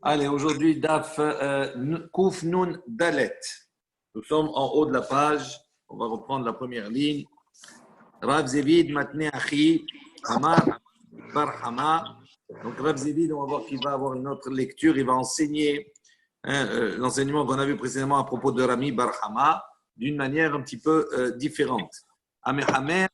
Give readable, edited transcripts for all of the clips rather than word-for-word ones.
Allez, aujourd'hui, Daf Kouf Nun Dalet. Nous sommes en haut de la page. On va reprendre la première ligne. Rav Zevid Matne Achi Hamar Bar Hama. Donc, Rav Zevid, on va voir qu'il va avoir une autre lecture. Il va enseigner l'enseignement qu'on a vu précédemment à propos de Rami Bar Hama d'une manière un petit peu différente. Amehamer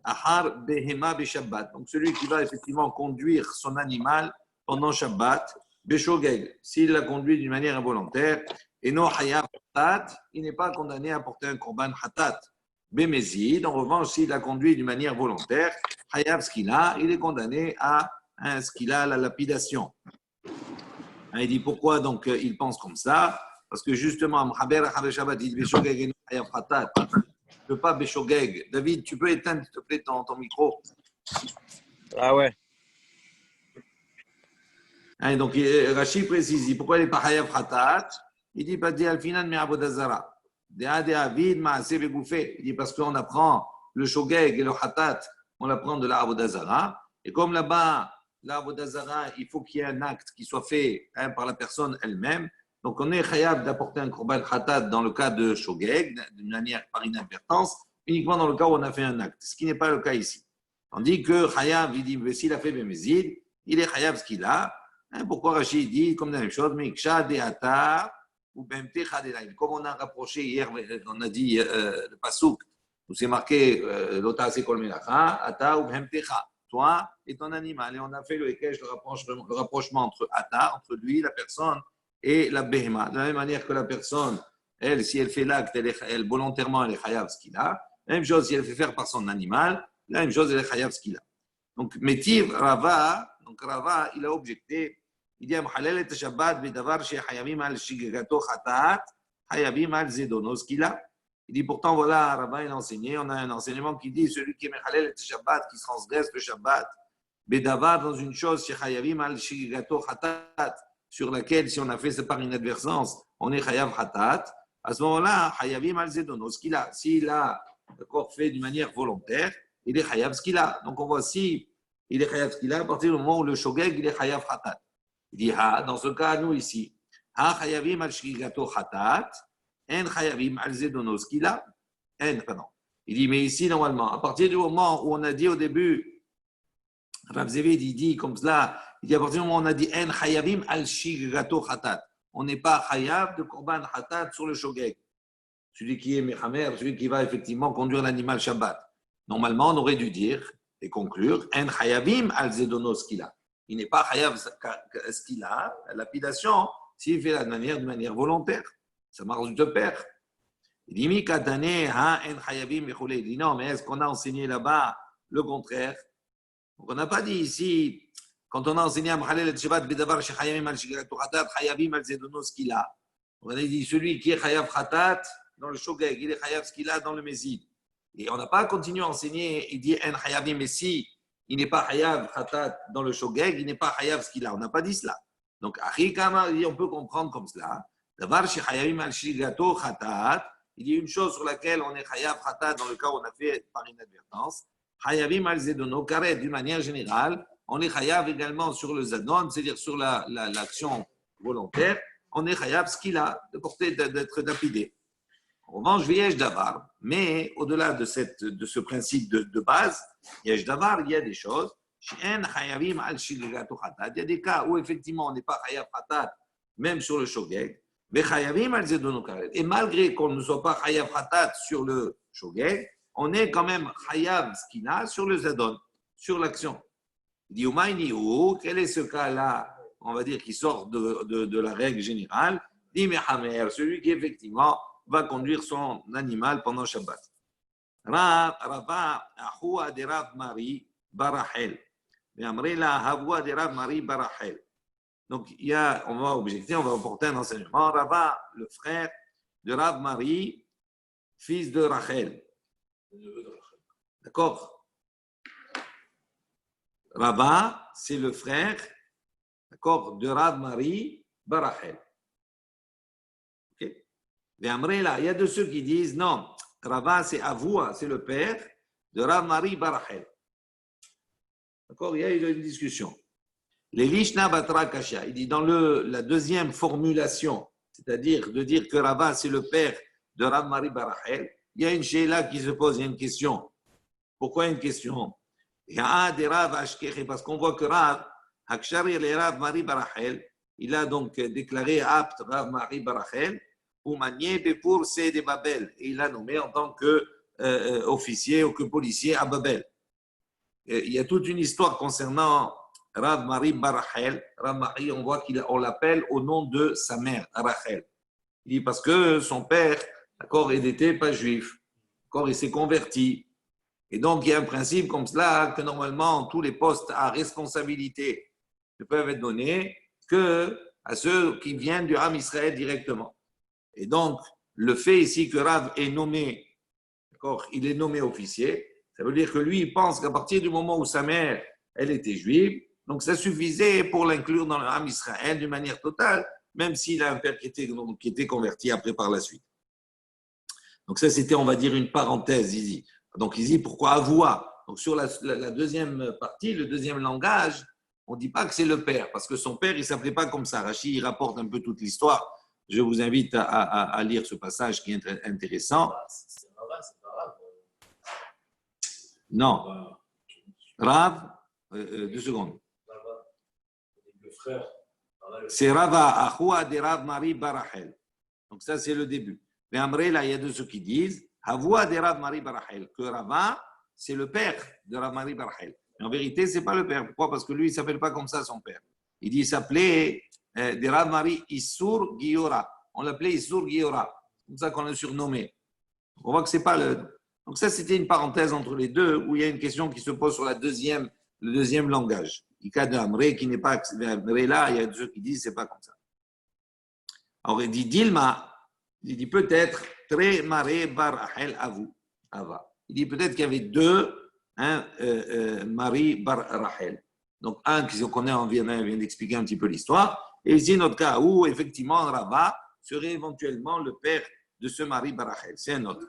Ahar Behema Beshabbat. Donc, celui qui va effectivement conduire son animal pendant Shabbat. Beshogeg, s'il l'a conduit d'une manière involontaire, et non Hayab Hatat, il n'est pas condamné à porter un korban Hatat. Bemezid, en revanche, s'il l'a conduit d'une manière volontaire, Hayab Skila, il est condamné à un Skila, la lapidation. Il dit pourquoi donc il pense comme ça? Parce que justement, Mhaber Achar Shabbat, il dit Beshogeg et non Hayab Hatat. Il ne peut pas Beshogeg. David, tu peux éteindre, s'il te plaît, ton micro? Ah ouais. Donc, Rachid précise, pourquoi il n'est pas Hayab Hatat? Il dit, al final, mais Abodazara. Il dit, parce qu'on apprend le Shogeg et le Hatat, on l'apprend de la Abodazara. Et comme là-bas, la Abodazara, il faut qu'il y ait un acte qui soit fait par la personne elle-même. Donc, on est Hayab d'apporter un Korban Hatat dans le cas de Shogeg, d'une manière par inadvertance, uniquement dans le cas où on a fait un acte, ce qui n'est pas le cas ici. Tandis que Hayab, il dit, s'il a fait Bemezid, il est Hayab ce qu'il a. Pourquoi Rachid dit comme la même chose, mais comme on a rapproché hier, on a dit le pasouk, où c'est marqué l'ota c'est kol melacha, ata ou bhemtecha, toi et ton animal. Et on a fait le ekej, le rapprochement entre ata, entre lui, la personne, et la behema. De la même manière que la personne, elle, si elle fait l'acte, elle volontairement, elle est chayav ce qu'il a. La même chose si elle fait faire par son animal, la même chose, elle est chayav ce qu'il a. Donc, Metiv Rava, il a objecté. Il dit, Mhalel et Shabbat, Bedavar, chez Hayabim al Shigato Khatat, Hayabim al Zedonos qu'il a. Il dit, pourtant, voilà, Rava, il a enseigné, on a un enseignement qui dit, celui qui est Mhalel et Shabbat, qui transgresse le Shabbat, Bedavar, dans une chose, chez Hayabim al Shigato Khatat, sur laquelle, si on a fait ça par inadvertance, on est Hayab Khatat, à ce moment-là, Hayabim al Zedonos qu'il a. S'il a encore fait d'une manière volontaire, il est Hayab ce qu'il a. Donc, on voit si il est Hayab ce qu'il a, à partir du moment où le Shogeg, il est Hayab Khatat. Il dit, dans ce cas, nous ici, Hayavim al Shigato Hatat, En Hayavim al Zedonos qu'il a. Pardon. Il dit, mais ici, normalement, à partir du moment où on a dit au début, Rav Zevid, il dit comme cela, il dit, à partir du moment où on a dit, En Hayavim al Shigato Hatat, on n'est pas Hayav de Korban Hatat sur le Shogeg. Celui qui est Mechamer, celui qui va effectivement conduire l'animal Shabbat. Normalement, on aurait dû dire et conclure, En Hayavim al Zedonos qu'il a. Il n'est pas chayav ce qu'il a, la lapidation, s'il fait la manière de manière volontaire. Ça marche de pair. Il dit, il dit non, mais est-ce qu'on a enseigné là-bas le contraire? Donc on n'a pas dit ici, quand on a enseigné à Mhalel et Shabbat, Bedavar, Shechayavim al Shigato Hatat, Hayavim al Zedono ce qu'il a. On a dit celui qui est chayav Hatat dans le Shogeg, il est chayav ce qu'il a dans le Mezid. Et on n'a pas continué à enseigner, il dit En Hayavim, mais si il n'est pas Hayav Khatat dans le Shogeg, il n'est pas Hayav ce qu'il a. On n'a pas dit cela. Donc, on peut comprendre comme cela. Davar chez Hayavim al Shigato Khatat, il y a une chose sur laquelle on est Hayav Khatat dans le cas où on a fait par inadvertance. Hayavim al Zedono, Karet, d'une manière générale, on est Hayav également sur le Zadon, c'est-à-dire sur l'action volontaire. On est Hayav ce qu'il a, de porter, d'être lapidé. En revanche, Yesh Davar, mais au-delà de ce principe de base, Yesh Davar, il y a des choses. Il y a des cas où effectivement on n'est pas Hayav Hatat, même sur le Shogeg, mais Hayavim al Zedono Karet. Et malgré qu'on ne soit pas Hayav Hatat sur le Shogeg, on est quand même Hayav Skina sur le Zadon, sur l'action. Il dit Umaynihu, quel est ce cas-là, on va dire, qui sort de la règle générale? Dit Mehamer, celui qui effectivement va conduire son animal pendant Shabbat. Rava, Ahua de Rav Mari Barachel. Havua de Rav Mari Barachel. Donc, on va objecter, on va apporter un enseignement. Rava, le frère de Rav Mari, fils de Rachel. D'accord? Rava, c'est le frère, d'accord, de Rav Mari Barachel. Il y a de ceux qui disent non, Rava c'est Avoua, c'est le père de Rav Mari Barachel. D'accord? Il y a eu une discussion. Les Lishna Batra Kasha, il dit dans la deuxième formulation, c'est-à-dire de dire que Rava c'est le père de Rav Mari Barachel, il y a une sheila qui se pose, il y a une question. Pourquoi une question? Parce qu'on voit que Rav, Hakshari le Rav Mari Barachel, il a donc déclaré apte Rav Mari Barachel pour manier pour C de Babel. Et il l'a nommé en tant qu'officier ou que policier à Babel. Il y a toute une histoire concernant Rav Mari Barachel. Rav Mari, on voit qu'on l'appelle au nom de sa mère, Rachel. Il dit parce que son père, d'accord, il n'était pas juif. D'accord, il s'est converti. Et donc, il y a un principe comme cela que normalement, tous les postes à responsabilité ne peuvent être donnés qu'à ceux qui viennent du Ham Israël directement. Et donc, le fait ici que Rav est nommé, d'accord, il est nommé officier, ça veut dire que lui, il pense qu'à partir du moment où sa mère, elle était juive, donc ça suffisait pour l'inclure dans le Ham Israël d'une manière totale, même s'il a un père qui était converti après par la suite. Donc ça, c'était, on va dire, une parenthèse ici. Donc ici, pourquoi avoua? Donc sur la deuxième partie, le deuxième langage, on ne dit pas que c'est le père, parce que son père, il ne s'appelait pas comme ça. Rachid, il rapporte un peu toute l'histoire. Je vous invite à lire ce passage qui est intéressant. C'est Rava, c'est pas Rav. Non. Rav, 2 secondes. Rava, le frère. C'est Rava, Achoua de Rav Mari Barachel. Donc ça, c'est le début. Mais Amré, là, il y a de ceux qui disent Havoua de Rav Mari Barachel, que Rava, c'est le père de Rav Mari Barachel. Mais en vérité, ce n'est pas le père. Pourquoi? Parce que lui, il ne s'appelle pas comme ça, son père. Il dit, il s'appelait de Rav Mari Issur Giora. On l'appelait Issur Giora. C'est comme ça qu'on l'a surnommé. On voit que ce n'est pas le. Donc, ça, c'était une parenthèse entre les deux où il y a une question qui se pose sur le deuxième langage. Il y a de Amré qui n'est pas. Amré là, il y a ceux qui disent, ce n'est pas comme ça. Alors, il dit Dilma. Il dit peut-être très maré bar Rachel ava. Il dit peut-être qu'il y avait deux Marie bar Rachel. Donc un qui se connaît, on vient d'expliquer un petit peu l'histoire. Et ici notre cas où effectivement Rava serait éventuellement le père de ce Marie bar Rachel. C'est un autre.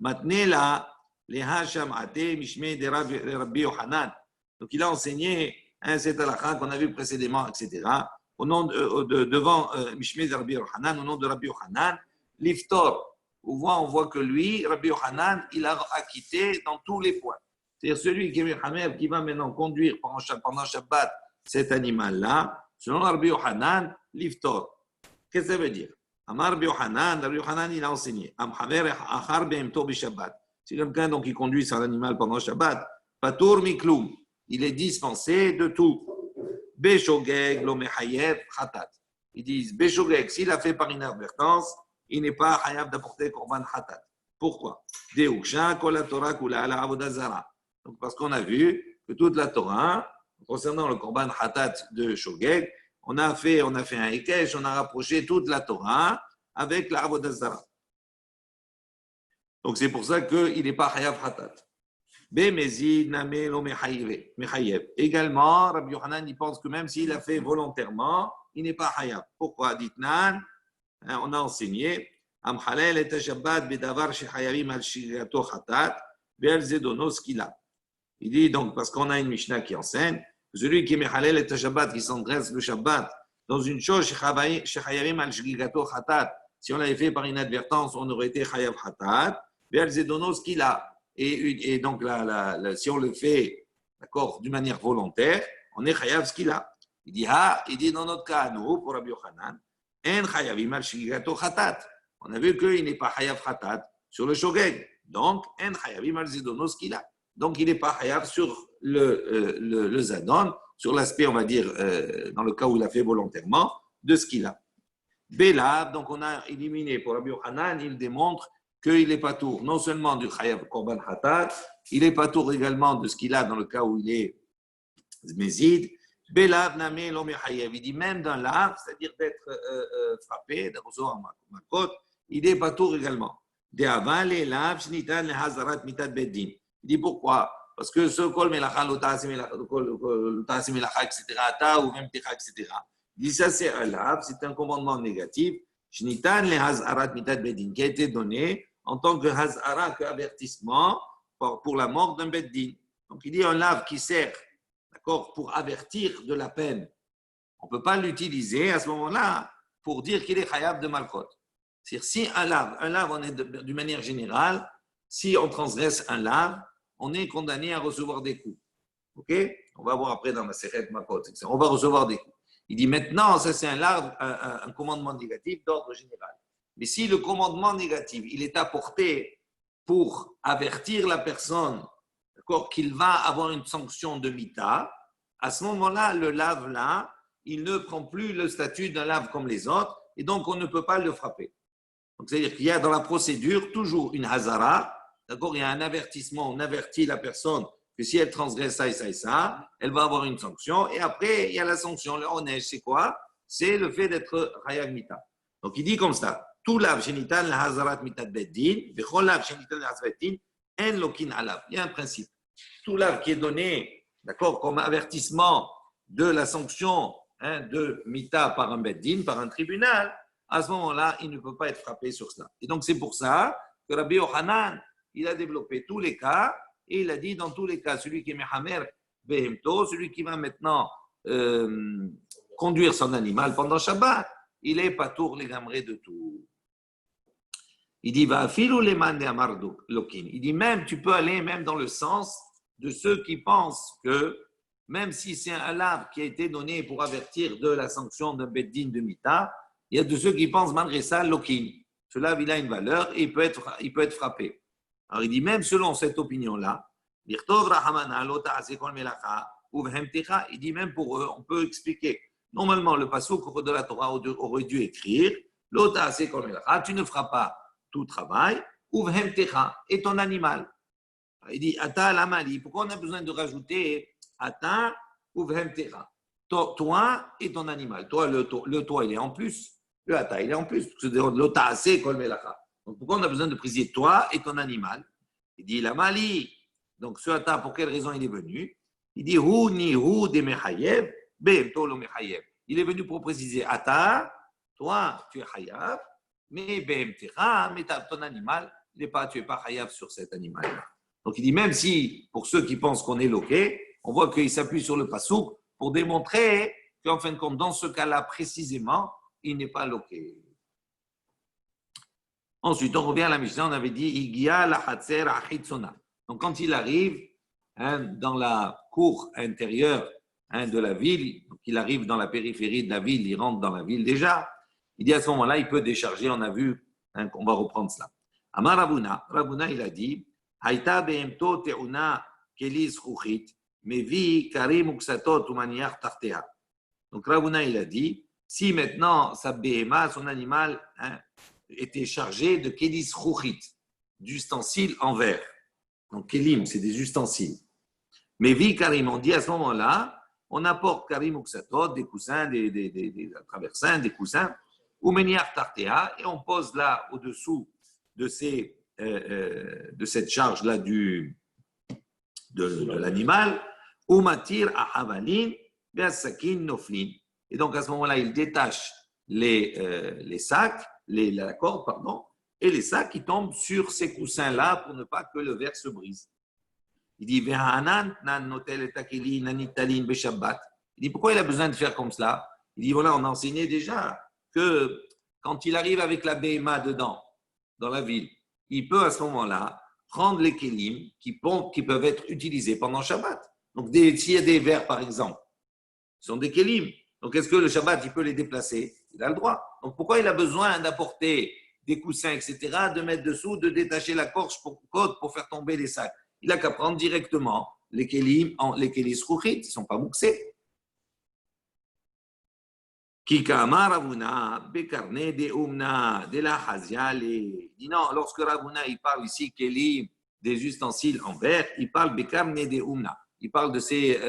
Maintenant là, les Hasham Ate Mishmei de Rabbi Yohanan. Donc il a enseigné cet halakha qu'on a vu précédemment, etc. Au nom devant Mishmei de Rabbi Yohanan, au nom de Rabbi Yohanan. L'iftor, on voit que lui, Rabbi Yohanan, il a acquitté dans tous les points. C'est-à-dire celui qui va maintenant conduire pendant Shabbat cet animal-là, selon Rabbi Yohanan, l'iftor. Qu'est-ce que ça veut dire? Amar Rabbi Yohanan, il a enseigné. Si quelqu'un donc qui conduit son animal pendant Shabbat, Patour Mikloum, il est dispensé de tout. Beshogeg lo mechayev khatat. Ils disent Beshogeg, s'il a fait par inadvertance, il n'est pas hayab d'apporter korban khatat. Pourquoi? Donc parce qu'on a vu que toute la Torah, concernant le korban khatat de Shogeg, on a fait un Ekesh, on a rapproché toute la Torah avec la Avodah Zara. Donc c'est pour ça qu'il n'est pas hayab khatat. Également, Rabbi Yohanan il pense que même s'il a fait volontairement, il n'est pas hayab. Pourquoi? Ditnan, on a enseigné Amhalel et Shabbat bedavar shechayavim al shigato khatat ve'al zedono skila. Il dit donc parce qu'on a une Mishnah qui enseigne celui qui mehalel et Shabbat qui s'endresse le Shabbat dans une chose shechayavim al shigato khatat, si on l'avait fait par inadvertance, on aurait été chayav khatat ve'al zedono skila. Et donc si on le fait d'accord d'une manière volontaire, on est chayav skila. Il dit dans notre cas nous pour Rabbi Yochanan on a vu qu'il n'est pas chayav khatat sur le shogeg. Donc, en chayavim al zidono skila. Donc, il n'est pas chayav sur le zadon, sur l'aspect, on va dire, dans le cas où il a fait volontairement, de ce qu'il a. Belav, donc on a éliminé pour Rabbi Yochanan, il démontre qu'il n'est pas tour, non seulement du chayav korban khatat, il n'est pas tour également de ce qu'il a dans le cas où il est mézid. Belav namé l'omechayev. Il dit même dans l'ave, c'est-à-dire d'être frappé, de recevoir ma côte, il n'est pas tour également. De aval et l'ave, shnitan le hazarat mitat beddin. Il dit pourquoi? Parce que ce kol melacha, l'otasim melacha, etc., ta ou même ticha, etc. Il dit ça c'est un lave, c'est un commandement négatif. Shnitan le hazarat mitat beddin, qui a été donné en tant que hazara, que avertissement pour la mort d'un beddin. Donc il dit un lave qui sert d'accord, pour avertir de la peine. On ne peut pas l'utiliser à ce moment-là pour dire qu'il est khayab de malkot. C'est-à-dire, si un lave, on est d'une manière générale, si on transgresse un lave, on est condamné à recevoir des coups. Ok? On va voir après dans la Sechet Makot. On va recevoir des coups. Il dit maintenant, ça c'est un commandement négatif d'ordre général. Mais si le commandement négatif, il est apporté pour avertir la personne, d'accord, qu'il va avoir une sanction de mita, à ce moment-là, le lave là, il ne prend plus le statut d'un lave comme les autres, et donc on ne peut pas le frapper. Donc c'est-à-dire qu'il y a dans la procédure toujours une hazara, d'accord, il y a un avertissement, on avertit la personne que si elle transgresse ça et ça et ça, elle va avoir une sanction. Et après, il y a la sanction. Le onesh, c'est quoi? C'est le fait d'être chayav mita. Donc, il dit comme ça, tout lav shenitan la hazarat mitat beddin, bechol lav shenitan la hazarat beddin, en lokin alav. Il y a un principe. Tout lav qui est donné, d'accord, comme avertissement de la sanction de mita par un beddin, par un tribunal, à ce moment-là, il ne peut pas être frappé sur cela. Et donc, c'est pour ça que Rabbi Yochanan, il a développé tous les cas. Et il a dit, dans tous les cas, celui qui est mehamer behemto, celui qui va maintenant conduire son animal pendant Shabbat, il est patour les gamrés de tout. Il dit, va filou les man de amar lokin. Il dit, même, tu peux aller même dans le sens de ceux qui pensent que, même si c'est un lave qui a été donné pour avertir de la sanction d'un beddin de mita, il y a de ceux qui pensent, malgré ça, lokin. Ce lave, il a une valeur et il peut être frappé. Alors, il dit, même selon cette opinion-là, il dit, même pour eux, on peut expliquer. Normalement, le passouk de la Torah aurait dû écrire, tu ne feras pas tout travail, et ton animal. Il dit, ata lamali, pourquoi on a besoin de rajouter ata uvhemtecha? Toi et ton animal. Toi, le toi, il est en plus. Le ata, il est en plus. Donc, pourquoi on a besoin de préciser toi et ton animal? Il dit la mali. Donc, ce ata, pour quelle raison il est venu? Il dit hu ni hu de mechayev, behemto lo mechayev. Il est venu pour préciser ata, toi, tu es chayav, mais behemtecha, mais ton animal, tu es pas chayav sur cet animal-là. Donc, il dit même si, pour ceux qui pensent qu'on est loqué, on voit qu'il s'appuie sur le pasouk pour démontrer qu'en fin de compte, dans ce cas-là précisément, il n'est pas loqué. Ensuite, on revient à la Mishnah, on avait dit Igia la Hatzer Achitzona. Donc, quand il arrive dans la cour intérieure de la ville, donc il arrive dans la périphérie de la ville, il rentre dans la ville déjà, il dit à ce moment-là, il peut décharger, on a vu qu'on va reprendre cela. Amar Ravuna, il a dit Haïta behemto te'una kelis ruchit, mevi karim uksatot umaniach tartea. Donc, Ravuna, il a dit si maintenant sa behema, son animal, était chargé de kelis ruchit, d'ustensiles en verre. Donc, kelim, c'est des ustensiles. Mais vi karim, on dit à ce moment-là, on apporte karim uksatot, des coussins, des traversins, des coussins, ou meniach tartea, et on pose là au-dessous de cette charge-là de l'animal, ou matir à havalin, be'asakin noflin. Et donc, à ce moment-là, il détache les sacs, la corde, pardon, et les sacs qui tombent sur ces coussins-là pour ne pas que le verre se brise. Il dit, il dit, pourquoi il a besoin de faire comme cela? Il dit, voilà, on a enseigné déjà que quand il arrive avec la BMA dedans, dans la ville, il peut à ce moment-là prendre les kélim qui peuvent être utilisés pendant Shabbat. Donc, s'il y a des verres, par exemple, ce sont des kélim. Donc, est-ce que le Shabbat, il peut les déplacer? Il a le droit. Donc, pourquoi il a besoin d'apporter des coussins, etc., de mettre dessous, de détacher la corde pour faire tomber les sacs? Il n'a qu'à prendre directement les kélim, les kélis rouchit, ils ne sont pas mouxés. Kikama Ravuna, Bekarne de Umna, de la Haziale. Il dit non, lorsque Ravuna il parle ici kélim, des ustensiles en verre, il parle Bekarne de Umna. Il parle de ces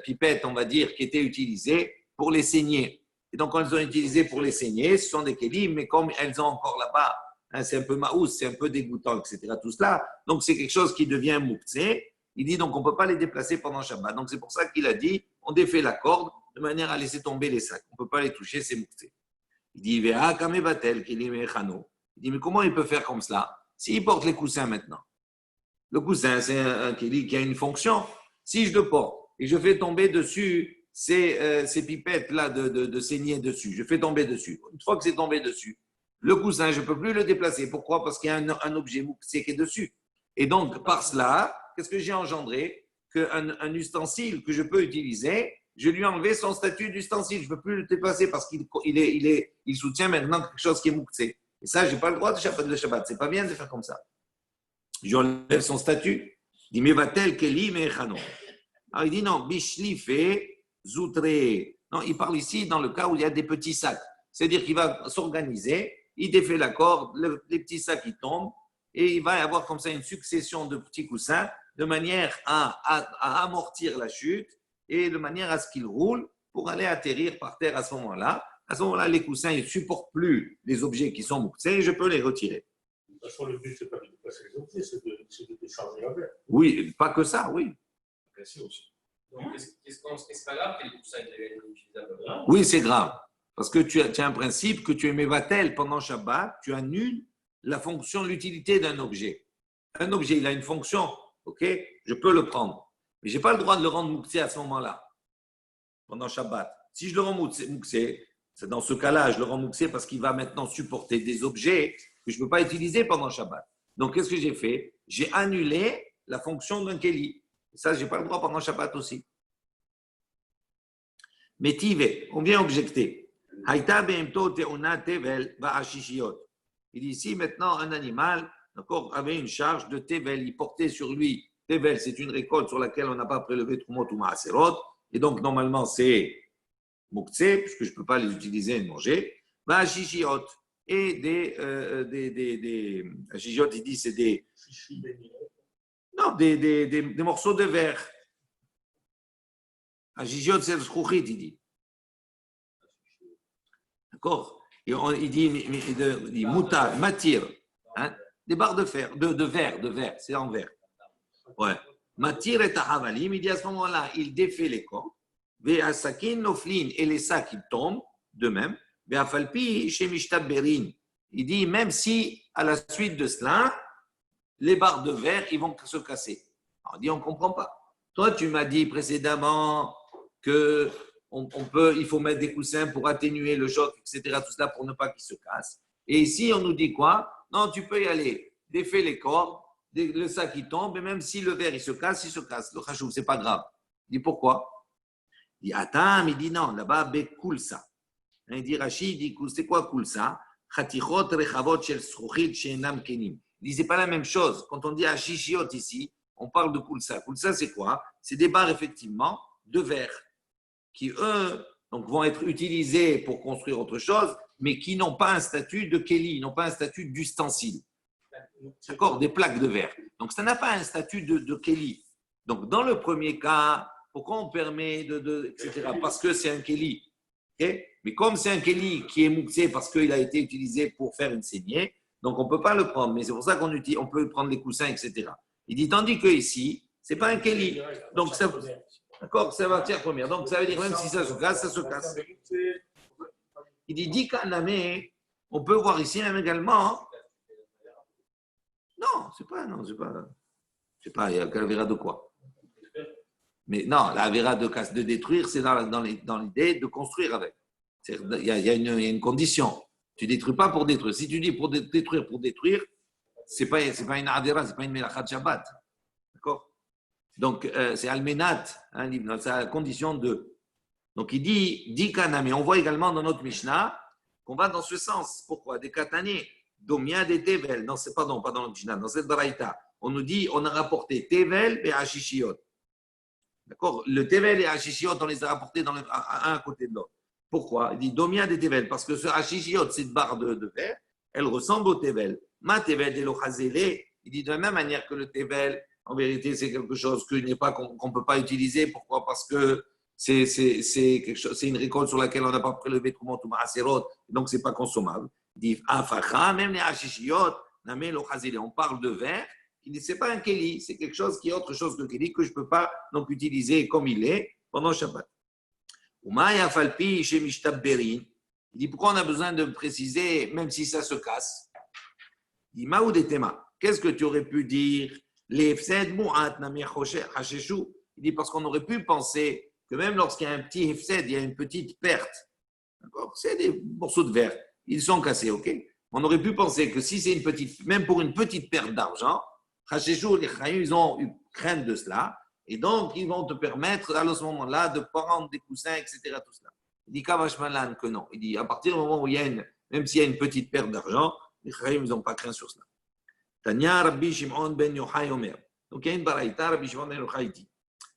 pipettes, on va dire, qui étaient utilisées pour les saigner. Et donc, quand elles ont utilisées pour les saigner, ce sont des kélim, mais comme elles ont encore là-bas, c'est un peu maous, c'est un peu dégoûtant, etc. Tout cela, donc c'est quelque chose qui devient mouktsé. Il dit donc on ne peut pas les déplacer pendant Shabbat. Donc c'est pour ça qu'il a dit on défait la corde de manière à laisser tomber les sacs. On ne peut pas les toucher, c'est mouktsé. Il dit il dit mais comment il peut faire comme cela? S'il porte les coussins maintenant, le coussin c'est un kéli qui a une fonction. Si je le porte et je fais tomber dessus ces pipettes-là de saignée dessus. Je fais tomber dessus. Une fois que c'est tombé dessus, le coussin, je ne peux plus le déplacer. Pourquoi? Parce qu'il y a un objet mouxé qui est dessus. Et donc, par cela, qu'est-ce que j'ai engendré? Qu'un ustensile que je peux utiliser, je lui ai enlevé son statut d'ustensile. Je ne peux plus le déplacer parce qu'il soutient maintenant quelque chose qui est mouxé. Et ça, je n'ai pas le droit de Shabbat. Ce n'est pas bien de faire comme ça. Je enlève son statut. Il dit, mais va-t-elle Keli Mechano? Alors il dit non, Bishlife Zoutre. Non, il parle ici dans le cas où il y a des petits sacs. C'est-à-dire qu'il va s'organiser, il défait la corde, les petits sacs ils tombent, et il va y avoir comme ça une succession de petits coussins de manière à amortir la chute et de manière à ce qu'il roule pour aller atterrir par terre à ce moment-là. À ce moment-là, les coussins ne supportent plus les objets qui sont mouxés et je peux les retirer. De toute façon, le but, ce n'est pas de déplacer les objets, c'est de décharger la verre. Oui, pas que ça, oui. Donc, est-ce pas grave que les coussins deviennent utilisables? Oui, c'est grave. Parce que tu as un principe que tu es mévatel pendant Shabbat, tu annules la fonction, l'utilité d'un objet. Un objet, il a une fonction, ok? Je peux le prendre. Mais je n'ai pas le droit de le rendre mouxé à ce moment-là, pendant Shabbat. Si je le rends mouxé, c'est dans ce cas-là, je le rends mouxé parce qu'il va maintenant supporter des objets que je ne peux pas utiliser pendant Shabbat. Donc, qu'est-ce que j'ai fait? J'ai annulé la fonction d'un keli. Ça, je n'ai pas le droit pendant Shabbat aussi. Mais tive, on vient objecter. Il dit ici, maintenant, un animal, d'accord, avait une charge de tevel, il portait sur lui. Tevel, c'est une récolte sur laquelle on n'a pas prélevé Trumot ou Maaserot, et donc normalement c'est Mouktsé, puisque je ne peux pas les utiliser et manger. Ashishiot, et des Ashishiot, il dit, c'est des morceaux de verre. Ashishiot, c'est le schouchit, il dit. D'accord? Il dit mouta, matir, hein? Des barres de fer, de verre, c'est en verre. Ouais. Matir et tahavalim, il dit à ce moment-là, il défait les corps, ve'asakin noflin, et les sacs, ils tombent de même, ve'afalpi chez mishtaberin. Il dit, même si à la suite de cela, les barres de verre, ils vont se casser. Alors, on dit, on ne comprend pas. Toi, tu m'as dit précédemment que il faut mettre des coussins pour atténuer le choc, etc., tout cela pour ne pas qu'il se casse. Et ici, on nous dit quoi? Non, tu peux y aller, défais les cordes, le sac il tombe, et même si le verre il se casse, il se casse. Le khashouf, c'est pas grave. Il dit pourquoi? Il dit Atam, il dit non, là-bas, bekulsa. Il dit Rachid, il dit c'est quoi kulsa? Chatichot rechavot shel sruchit she'enam kenim. Il dit c'est pas la même chose. Quand on dit ashishiot ici, on parle de kulsa. Kulsa, c'est quoi? C'est des barres effectivement de verre qui, eux, donc, vont être utilisés pour construire autre chose, mais qui n'ont pas un statut de keli, n'ont pas un statut d'ustensile. D'accord? Des plaques de verre. Donc, ça n'a pas un statut de keli. Donc, dans le premier cas, pourquoi on permet etc. Parce que c'est un keli. Okay? Mais comme c'est un keli qui est mouxé parce qu'il a été utilisé pour faire une saignée, donc on ne peut pas le prendre. Mais c'est pour ça on peut prendre les coussins, etc. Il dit, tandis que ici, ce n'est pas un keli. Donc, ça... D'accord, c'est la matière première. Donc, ça veut dire même si ça se casse, ça se casse. Il dit, Dikaname, on peut voir ici même également. Non, c'est pas, il y a l'Avera de quoi? Mais non, l'Avera de détruire, c'est dans l'idée de construire avec. Il y a une condition. Tu ne détruis pas pour détruire. Si tu dis pour détruire, ce n'est pas une Avera, ce n'est pas une Melachat Shabbat. D'accord? Donc, c'est Almenat, hein, c'est la condition de. Donc, il dit Kaname. On voit également dans notre Mishnah qu'on va dans ce sens. Pourquoi? Des Katané, Domia des Tevel. Non, pas dans notre Mishnah, dans cette Baraïta. On nous dit, on a rapporté Tevel et Hashishiot. D'accord? Le Tevel et Hashishiot, on les a rapportés un à côté de l'autre. Pourquoi? Il dit Domia des Tevel. Parce que ce Hashishiot, cette barre de verre, elle ressemble au Tevel. Ma Tevel de l'Ochazélé, il dit de la même manière que le Tevel. En vérité, c'est quelque chose qu'on ne peut pas utiliser. Pourquoi? Parce que c'est une récolte sur laquelle on n'a pas prélevé Trumot ou Maaserot, donc ce n'est pas consommable. Il dit Afacha, même les Hashishiot, on parle de verre, ce n'est pas un keli, c'est quelque chose qui est autre chose que keli, que je ne peux pas donc utiliser comme il est pendant Shabbat. Il dit pourquoi on a besoin de préciser, même si ça se casse? Il dit Maoud et Tema, qu'est-ce que tu aurais pu dire? Les fsed mu'at namir hasheshu. Il dit parce qu'on aurait pu penser que même lorsqu'il y a un petit hefsed, il y a une petite perte. D'accord? C'est des morceaux de verre. Ils sont cassés, ok? On aurait pu penser que si c'est une petite, même pour une petite perte d'argent, Hacheshou, les Chaïm, ils ont eu crainte de cela. Et donc, ils vont te permettre, à ce moment-là, de prendre des coussins, etc. Tout cela. Il dit Kavashmalan que non. Il dit à partir du moment où il y a même s'il y a une petite perte d'argent, les Chaïm, ils n'ont pas craint sur cela. Tanya Rabbi Shimon ben Yochai Omer. Donc, il y a une baraïta, Rabbi Shimon ben Yochai dit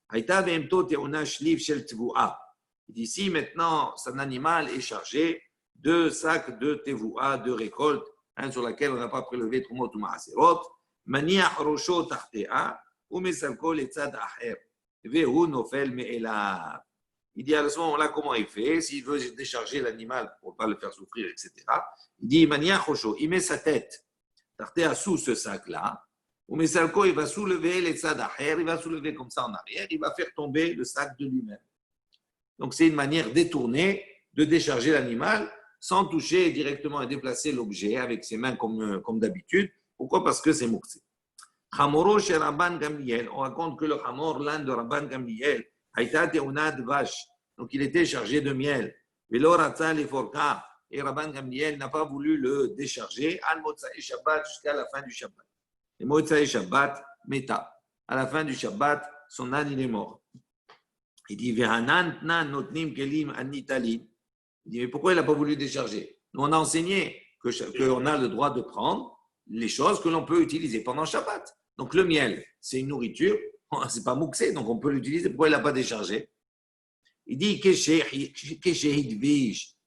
Haïta ve'emto te'una shliv shel tvoua. Il dit si maintenant, son animal est chargé de sacs de tevoua, de récolte, sur laquelle on n'a pas prélevé trumot ou maaserot, maniach rosho tartea, ou mesalko letzad acher, vehu nofel me'elav. Il dit à ce moment-là, comment il fait? S'il veut décharger l'animal pour ne pas le faire souffrir, etc. Il dit, maniach rosho, il met sa tête tartea sous ce sac-là, ou mesalko, il va soulever letzad acher, il va soulever comme ça en arrière, il va faire tomber le sac de lui-même. Donc, c'est une manière détournée de décharger l'animal sans toucher directement et déplacer l'objet avec ses mains comme d'habitude. Pourquoi? Parce que c'est mouxé. Chamoro chez Rabban Gamliel, on raconte que le chamor, l'âne de Rabban Gamliel, haïta teuna de vache, donc il était chargé de miel. Velo ratza le forka, et Rabban Gamliel n'a pas voulu le décharger, al motzaï Shabbat jusqu'à la fin du Shabbat. Et motzaï Shabbat, meta. À la fin du Shabbat, son âne il est mort. Il dit, notnim kelim anitalin. Il dit, mais pourquoi il n'a pas voulu décharger? Nous, on a enseigné qu'on a le droit de prendre les choses que l'on peut utiliser pendant Shabbat. Donc, le miel, c'est une nourriture, c'est pas mouxé, donc on peut l'utiliser. Pourquoi il n'a pas déchargé? Il dit,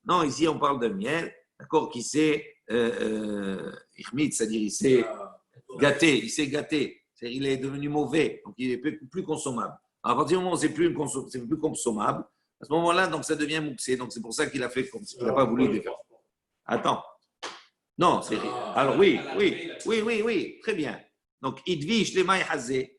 non, ici, on parle de miel, d'accord, qui s'est, c'est-à-dire, il s'est gâté, c'est-à-dire, il est devenu mauvais, donc il est plus consommable. À partir du moment où c'est plus consommable, à ce moment-là, donc ça devient mouxé. Donc c'est pour ça qu'il a fait comme ça. Il n'a pas voulu le faire. Attends. Non, c'est. Alors oui, très bien. Donc idvish les maï hazé.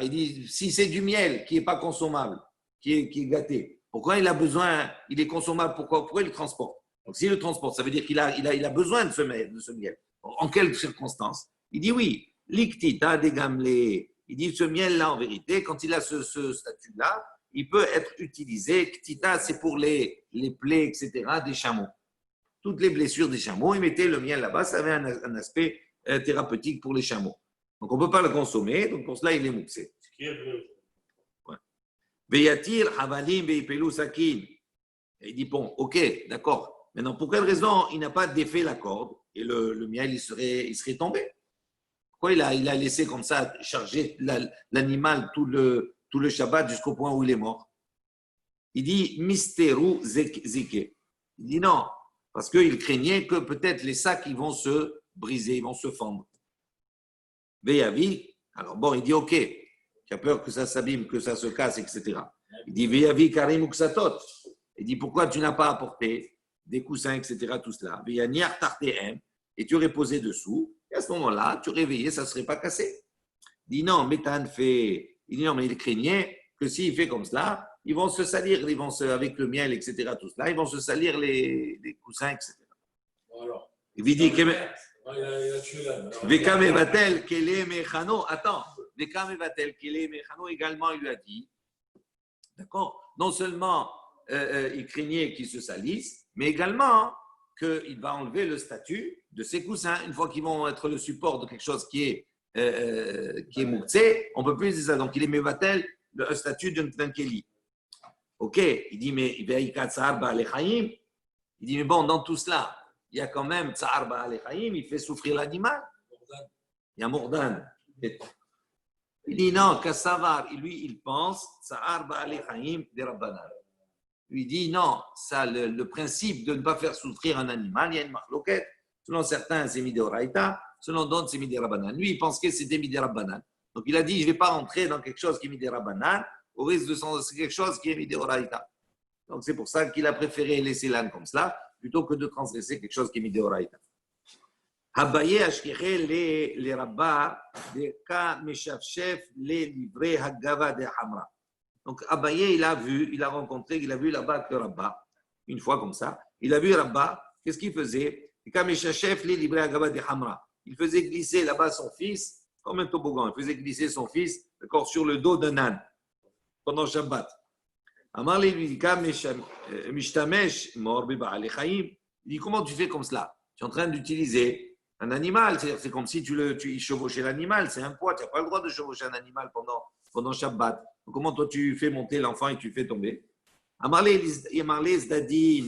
Il dit si c'est du miel qui n'est pas consommable, qui est gâté, pourquoi il a besoin? Il est consommable. Pourquoi il le transporte? Donc s'il le transporte, ça veut dire qu'il a besoin de ce miel. En quelles circonstances? Il dit oui. Liktita des gamlés. Il dit ce miel-là, en vérité, quand il a ce statut-là, il peut être utilisé. Ktita, c'est pour les plaies, etc., des chameaux. Toutes les blessures des chameaux, il mettait le miel là-bas, ça avait un aspect thérapeutique pour les chameaux. Donc, on ne peut pas le consommer, donc pour cela, il est mouxé. Veyatir, havalim, veipelu, sakin. Il dit, bon, ok, d'accord. Maintenant, pour quelle raison il n'a pas défait la corde et le miel, il serait tombé? Pourquoi il a laissé comme ça charger l'animal tout le Shabbat jusqu'au point où il est mort? Il dit Misteru zike. Il dit non, parce qu'il craignait que peut-être les sacs ils vont se briser, ils vont se fendre. Veyavi, alors bon, il dit ok, tu as peur que ça s'abîme, que ça se casse, etc. Il dit Veyavi karim uksatot. Il dit pourquoi tu n'as pas apporté des coussins, etc. Tout cela. Veyaniar tartehem, et tu aurais posé dessous. Et à ce moment-là, tu réveillais, ça ne serait pas cassé. Il dit non, Métan fait. Il dit non, mais il craignait que s'il fait comme cela, ils vont se salir, avec le miel, etc. Tout cela, ils vont se salir les coussins, etc. Voilà. Il dit que. Il a tué l'âne. Vekamevatel kele mechano. Attends, Vekamevatel kele mechano également, il lui a dit. D'accord. Non seulement il craignait qu'ils se salissent, mais également qu'il va enlever le statut de ces coussins. Une fois qu'ils vont être le support de quelque chose qui est mouxé, on ne peut plus dire ça. Donc, il est mevatel, le statut d'un keli. Ok, il dit, mais il dit, mais bon, dans tout cela, il y a quand même tsar ba'alechaim, il fait souffrir l'animal. Il y a Mordan. Il dit, non, Kassavar, lui, il pense tsar ba'alechaim des Rabbanan. Lui dit non, ça, le principe de ne pas faire souffrir un animal, il y a une marloquette. Selon certains, c'est midé oraïta, selon d'autres, c'est midé rabbanan. Lui, il pense que c'était midé rabbanan. Donc il a dit, je ne vais pas rentrer dans quelque chose qui est midé rabbanan, au risque de c'est quelque chose qui est midé oraïta. Donc c'est pour ça qu'il a préféré laisser l'âne comme cela, plutôt que de transgresser quelque chose qui est midé oraïta. Habaye ashkiche les rabbas de ka meshafchef les livrés hagava de hamra. Donc, Abaye, il a vu là-bas que Rabba, une fois comme ça, il a vu Rabba, qu'est-ce qu'il faisait? Il faisait glisser là-bas son fils, comme un toboggan, il faisait glisser son fils, d'accord, sur le dos d'un âne. pendant Shabbat. Amar li lui dit, Mishtamesh mor biba'ale chaim. Il dit, comment tu fais comme cela? Tu es en train d'utiliser un animal, c'est-à-dire c'est comme si tu chevauchais l'animal, c'est un poids, tu n'as pas le droit de chevaucher un animal pendant Shabbat. Donc, comment toi tu fais monter l'enfant et tu fais tomber? Amarle zdadin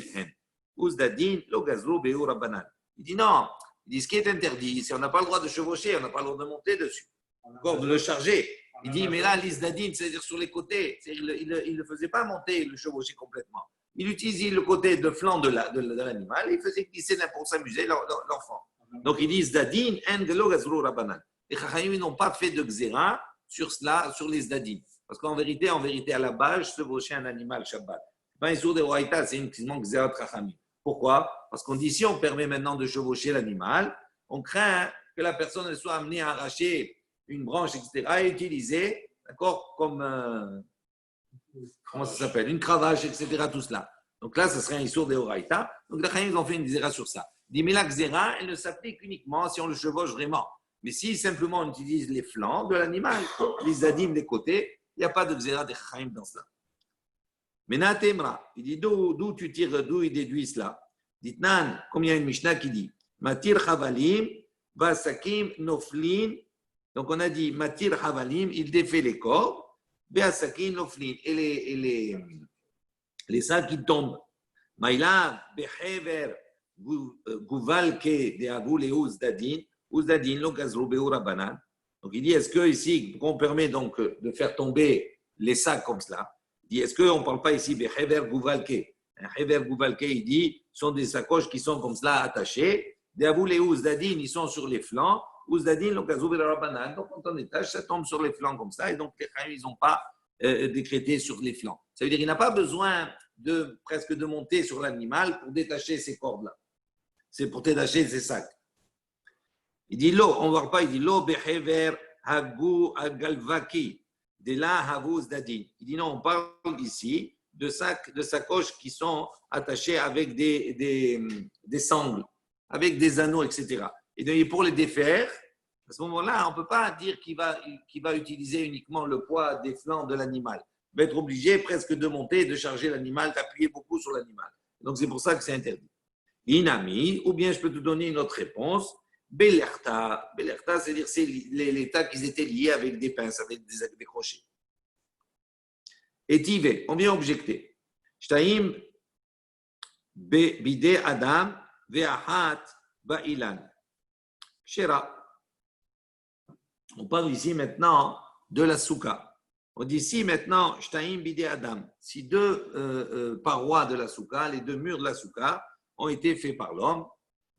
ou zdadin lo gazlo beu rabbanan. Il dit non, il dit ce qui est interdit, c'est on n'a pas le droit de chevaucher, on n'a pas le droit de monter dessus, encore de le charger. Il dit mais là l'isdadin, c'est-à-dire sur les côtés, il ne le faisait pas monter, il le chevauchait complètement. Il utilisait le côté de flanc de l'animal et il faisait glisser pour s'amuser l'enfant. Donc il dit zdadin en lo gazlo rabbanan. Les chachamim n'ont pas fait de xéra sur cela, sur les zdadin. Parce qu'en vérité, à la base, chevaucher un animal Shabbat. Pas un sourd de Horaïta, c'est une xéra de chachamim. Pourquoi? Parce qu'on dit si on permet maintenant de chevaucher l'animal, on craint que la personne soit amenée à arracher une branche, etc., et utiliser, d'accord, comme, comment ça s'appelle, une cravache, etc., tout cela. Donc là, ce serait un sourd de Horaïta. Donc les chachamim ont fait une xéra sur ça. Il dit, mais la xéra, elle ne s'applique uniquement si on le chevauche vraiment. Mais si simplement on utilise les flancs de l'animal, les zadim des côtés, il n'y a pas de xéra de chaim dans cela. Mais Natemra, il dit d'où tu tires, d'où il déduit cela? Dit Nan, comme il y a une Mishnah qui dit Matir chavalim, Basakim, Noflin. Donc on a dit Matir chavalim, il défait les corps, Basakim, Noflin. Et les sacs qui tombent. Maïla, Behever, Guvalke, de Agul et Uzdadin. Uzdadin, lo gazro beu rabanan. Donc il dit, est-ce que ici, on permet donc de faire tomber les sacs comme cela? Il dit, est-ce qu'on ne parle pas ici de Hever Gouvalke? Un Hever Gouvalke, il dit, sont des sacoches qui sont comme cela attachées. D'avoue les Uzdadin, ils sont sur les flancs. Uzdadin, lo gazro beu rabanan. Donc quand on détache, ça tombe sur les flancs comme ça. Et donc les Chaim, ils n'ont pas décrété sur les flancs. Ça veut dire qu'il n'a pas besoin presque de monter sur l'animal pour détacher ces cordes-là. C'est pour détacher ces sacs. Il dit l'eau, on ne voit pas, il dit l'eau behever hagu agalvaki de la havuz dadin. Il dit non, on parle ici de sacoches qui sont attachées avec des sangles, avec des anneaux, etc. Et donc pour les défaire, à ce moment-là, on ne peut pas dire qu'il va utiliser uniquement le poids des flancs de l'animal. Il va être obligé presque de monter, de charger l'animal, d'appuyer beaucoup sur l'animal. Donc c'est pour ça que c'est interdit. Inami, ou bien je peux te donner une autre réponse. Belerta, c'est-à-dire c'est les tas qui étaient liés avec des pinces, avec des crochets. Et Tivé, on vient objecter. Shtaim bide Adam ve'ahat ba'ilan. Shera. On parle ici maintenant de la souka. On dit ici maintenant, Shtaim bide Adam. Si deux parois de la souka, les deux murs de la souka, ont été faits par l'homme,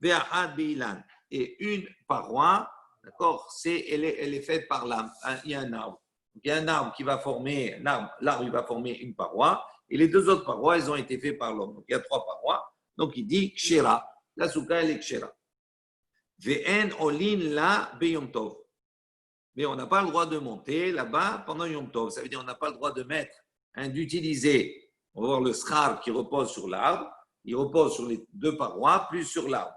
ve'ahat ba'ilan. Et une paroi, d'accord, elle est faite par l'arbre. Il y a un arbre. Donc, il y a un arbre qui va former, l'arbre il va former une paroi, et les deux autres parois, elles ont été faites par l'homme. Donc il y a trois parois. Donc il dit kshera, la souka elle est kshera. Ve'en olin la beyom tov. Mais on n'a pas le droit de monter là-bas pendant Yom Tov. Ça veut dire qu'on n'a pas le droit d'utiliser, on va voir le schar qui repose sur l'arbre, il repose sur les deux parois, plus sur l'arbre.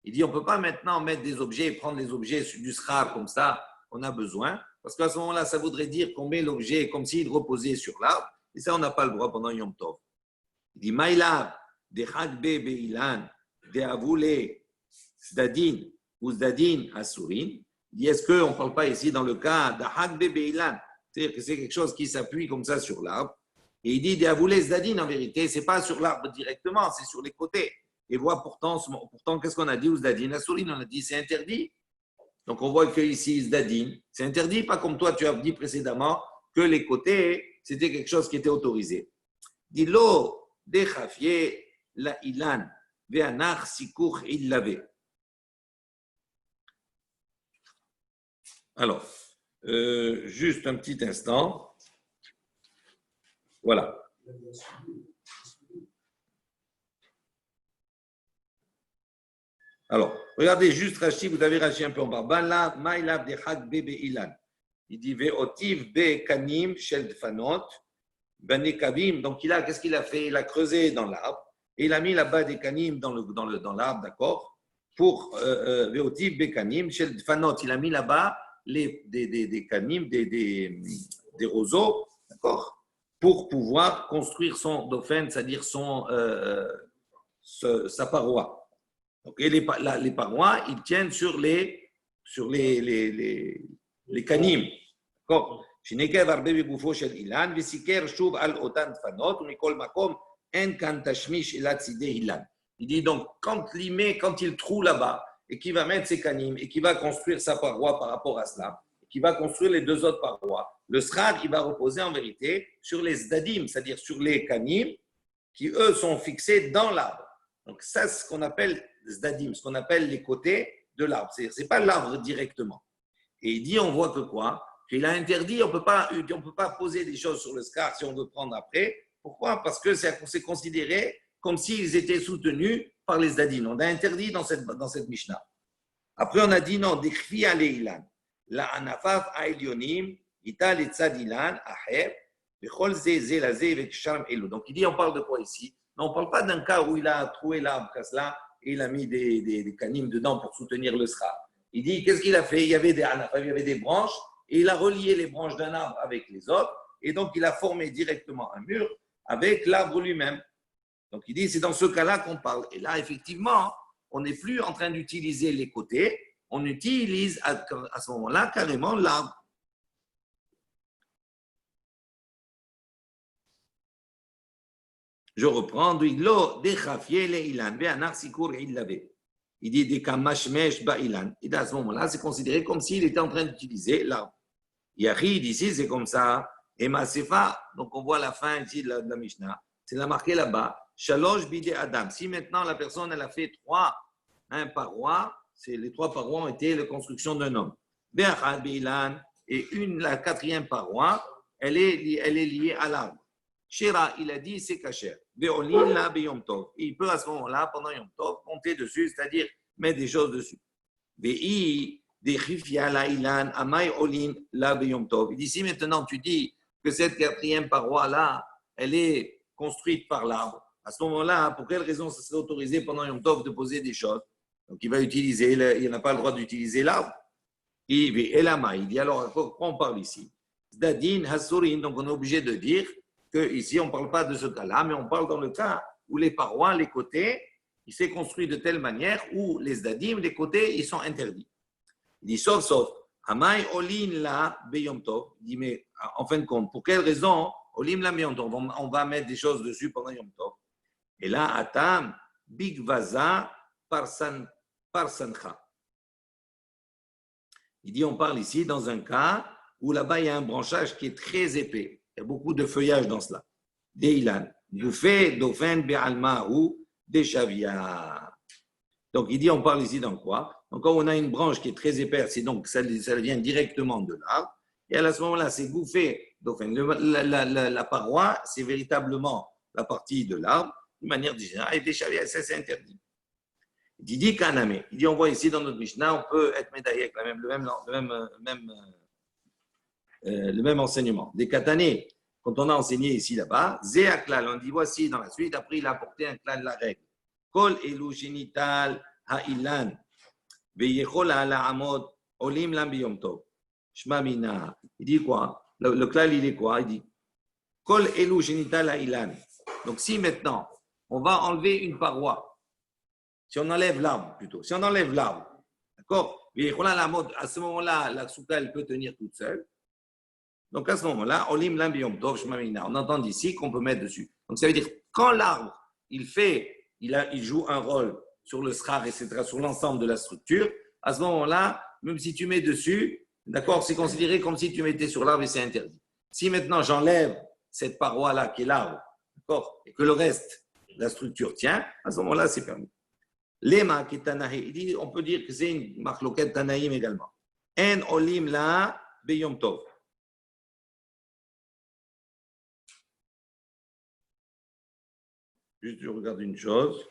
Il dit, on ne peut pas maintenant mettre des objets et prendre les objets du schar comme ça, on a besoin, parce qu'à ce moment-là, ça voudrait dire qu'on met l'objet comme s'il reposait sur l'arbre, et ça, on n'a pas le droit pendant Yom Tov. Il dit, Maïla, de Chagbe Beilan, de Avoule, Zdadin, ou Zdadin Asurin. Il dit, est-ce qu'on ne parle pas ici dans le cas de Chagbe Beilan, c'est-à-dire que c'est quelque chose qui s'appuie comme ça sur l'arbre, et il dit, de Avoule, Zdadin, en vérité, ce n'est pas sur l'arbre directement, c'est sur les côtés. Et voit pourtant qu'est-ce qu'on a dit, Zdadin Asurin, on a dit, c'est interdit. Donc, on voit qu'ici, Zdadin, c'est interdit, pas comme toi, tu as dit précédemment que les côtés, c'était quelque chose qui était autorisé. Dit l'eau, déchafié, la ilan, ve'anach sikour illave. Alors, juste un petit instant. Voilà. Alors, regardez juste Rashi, vous avez Rashi un peu en bas. Bala, maïlav de chag bebe ilan. Il dit ve'otiv be kanim shel dfanot, banekavim. Donc, qu'est-ce qu'il a fait? Il a creusé dans l'arbre et il a mis là-bas des kanim dans l'arbre, d'accord? Pour ve'otiv be kanim shel dfanot. Il a mis là-bas des kanim, des roseaux, d'accord? pour pouvoir construire son dauphin, c'est-à-dire sa paroi. Donc, et les parois, ils tiennent sur les canim. D'accord? שנקב הרבה בגופו של אילן, וסיכר שוב על אותן דפנות, ומכל מקום אין כאן תשמיש אלא צידי אילן. Il dit donc, quand il troue là-bas, et qu'il va mettre ses canim, et qu'il va construire sa paroi par rapport à cela, et qu'il va construire les deux autres parois, le srad, il va reposer en vérité sur les zdadim, c'est-à-dire sur les canim, qui eux sont fixés dans l'arbre. Donc ça, c'est ce qu'on appelle zdadim, ce qu'on appelle les côtés de l'arbre. C'est-à-dire, ce n'est pas l'arbre directement. Et il dit, on voit que quoi? Qu'il a interdit, on ne peut pas poser des choses sur le scar si on veut prendre après. Pourquoi? Parce que c'est considéré comme s'ils étaient soutenus par les zdadim. On a interdit dans cette Mishnah. Après, on a dit non, d'echfi ale ilan. La anafaf aelionim, ita le tzad ilan, aher, bechol ze la ze avec charm elo. Donc, il dit, on parle de quoi ici? Non, on ne parle pas d'un cas où il a troué l'arbre, là, et il a mis des canim dedans pour soutenir le scar. Il dit, qu'est-ce qu'il a fait? Il y avait des anafaf, il y avait des branches, et il a relié les branches d'un arbre avec les autres, et donc il a formé directement un mur avec l'arbre lui-même. Donc il dit, c'est dans ce cas-là qu'on parle. Et là, effectivement, on n'est plus en train d'utiliser les côtés, on utilise à ce moment-là carrément l'arbre. Je reprends, il dit des kamashmesh ba'ilan. Et à ce moment-là, c'est considéré comme s'il était en train d'utiliser l'arbre. Yahid, ici, c'est comme ça. Et Masefa, donc on voit la fin ici de la Mishnah. C'est la marqué là-bas. Shalosh bide Adam. Si maintenant la personne, elle a fait 3 parois, les 3 parois ont été la construction d'un homme. Be'achad be'ilan. Et la 4e paroi, elle est liée à l'arbre. Shira, il a dit, c'est kasher. Be'olin la be'yom tov. Il peut à ce moment-là, pendant Yom Tov, monter dessus, c'est-à-dire mettre des choses dessus. Be'i, dechifia la ilan, amay olin la be'yom tov. Il dit, si maintenant tu dis que cette 4e paroi-là, elle est construite par l'arbre, à ce moment-là, pour quelle raison ça serait autorisé pendant Yom Tov de poser des choses? Donc il va utiliser, il n'a pas le droit d'utiliser l'arbre. Il dit, alors, pourquoi on parle ici? Zdadin, hasurin, donc on est obligé de dire ici, on ne parle pas de ce cas-là, mais on parle dans le cas où les parois, les côtés, il s'est construit de telle manière où les zdadim, les côtés, ils sont interdits. Il dit, sauf, amay olin la beyom tov. Il dit, mais en fin de compte, pour quelle raison, olim la beyom tov, on va mettre des choses dessus pendant Yom Tov. Et là, atam, big vaza, parsancha. Il dit, on parle ici dans un cas où là-bas, il y a un branchage qui est très épais. Il y a beaucoup de feuillage dans cela. Deilan, bouffé, dauphin, be'alma ou deshavia. Donc, il dit, on parle ici dans quoi? Donc, quand on a une branche qui est très épaisse, donc ça vient directement de l'arbre. Et à ce moment-là, c'est bouffé, dauphin. La paroi, c'est véritablement la partie de l'arbre, de manière générale. Et deshavia, ça, c'est interdit. Il dit, kaname. Il dit, on voit ici dans notre Mishnah, on peut être médaillé avec le même enseignement. Des katané, quand on a enseigné ici là-bas, zéaklal, on dit voici dans la suite, après il a apporté un clan de la règle. Kol elu genital ha'ilan, veyechol ala amod, olim lam biyom tov. Shmamina. Il dit quoi? Le clan, il est quoi? Il dit Kol elu genital ha'ilan. Donc si maintenant, on va enlever une paroi, si on enlève l'arbre plutôt, si on enlève l'arbre, d'accord? Veyechol ala amod, à ce moment-là, la souka, elle peut tenir toute seule. Donc à ce moment-là, on entend d'ici qu'on peut mettre dessus. Donc ça veut dire quand l'arbre, il joue un rôle sur le schar, etc., sur l'ensemble de la structure, à ce moment-là, même si tu mets dessus, d'accord, c'est considéré comme si tu mettais sur l'arbre et c'est interdit. Si maintenant j'enlève cette paroi-là qui est l'arbre, d'accord, et que le reste, la structure tient, à ce moment-là, c'est permis. Lema qui est Tanaï, il dit, on peut dire que c'est une marloquette Tanaïm également. En olim la beyom tov. Juste, je regarde une chose.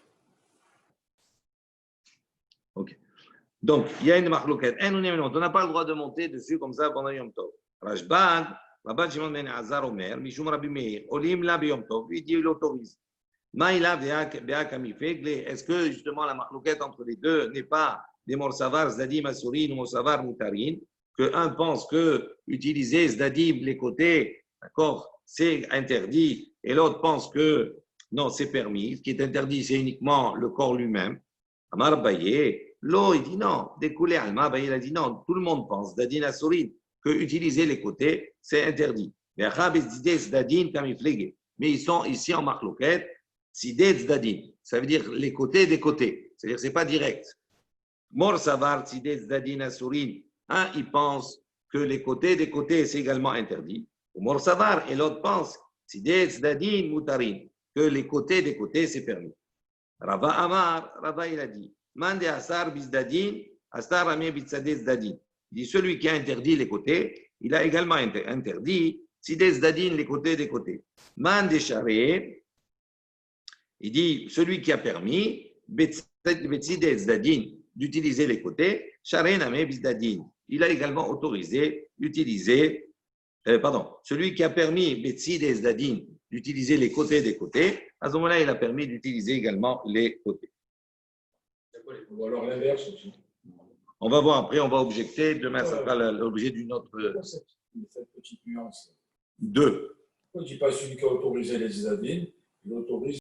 Ok. Donc, il y a une marloquette. On n'a pas le droit de monter dessus comme ça pendant Yom Tov. Rashbag, Rabban Shimon ben Azar Omer, Mishum Rabbi Meir, Olim la Yom Tov, il dit il autorise. Maïla Be'akamifegle, est-ce que justement la marloquette entre les deux n'est pas des morsavar Zdadim Asurin ou morsavar Mutarin, que un pense que utiliser Zdadim les côtés, d'accord, c'est interdit, et l'autre pense que non, c'est permis. Ce qui est interdit, c'est uniquement le corps lui-même. Amar Abaye, l'eau, il dit non. Découlé Alma, Abaye, il a dit non. Tout le monde pense, Dadin Asourin, que utiliser les côtés, c'est interdit. Mais ils sont ici en marloquette, Sidetz Dadin. Ça veut dire les côtés des côtés. C'est-à-dire que ce n'est pas direct. Mor Savar, Sidetz Dadin Asourin. Un, il pense que les côtés des côtés, c'est également interdit. Ou Mor Savar, et l'autre pense, Sidetz Dadin Mutarin, que les côtés des côtés, c'est permis. Rava Amar, Rava il a dit, Mande Asar Bizdadin, Asar Amé Bitzadez Dadin. Il dit, celui qui a interdit les côtés, il a également interdit Sidez Dadin, les côtés des côtés. Mande Charé, il dit, celui qui a permis Betzidez Dadin d'utiliser les côtés, Charé Namé Bizdadin. Il a également autorisé d'utiliser, celui qui a permis Betzidez Dadin d'utiliser les côtés des côtés, à ce moment-là, il a permis d'utiliser également les côtés. Ou alors l'inverse aussi. On va voir après, on va objecter. Demain, ça sera l'objet d'une autre. Cette petite nuance. 2. Pourquoi il ne dit pas celui qui a autorisé les Zadines, il autorise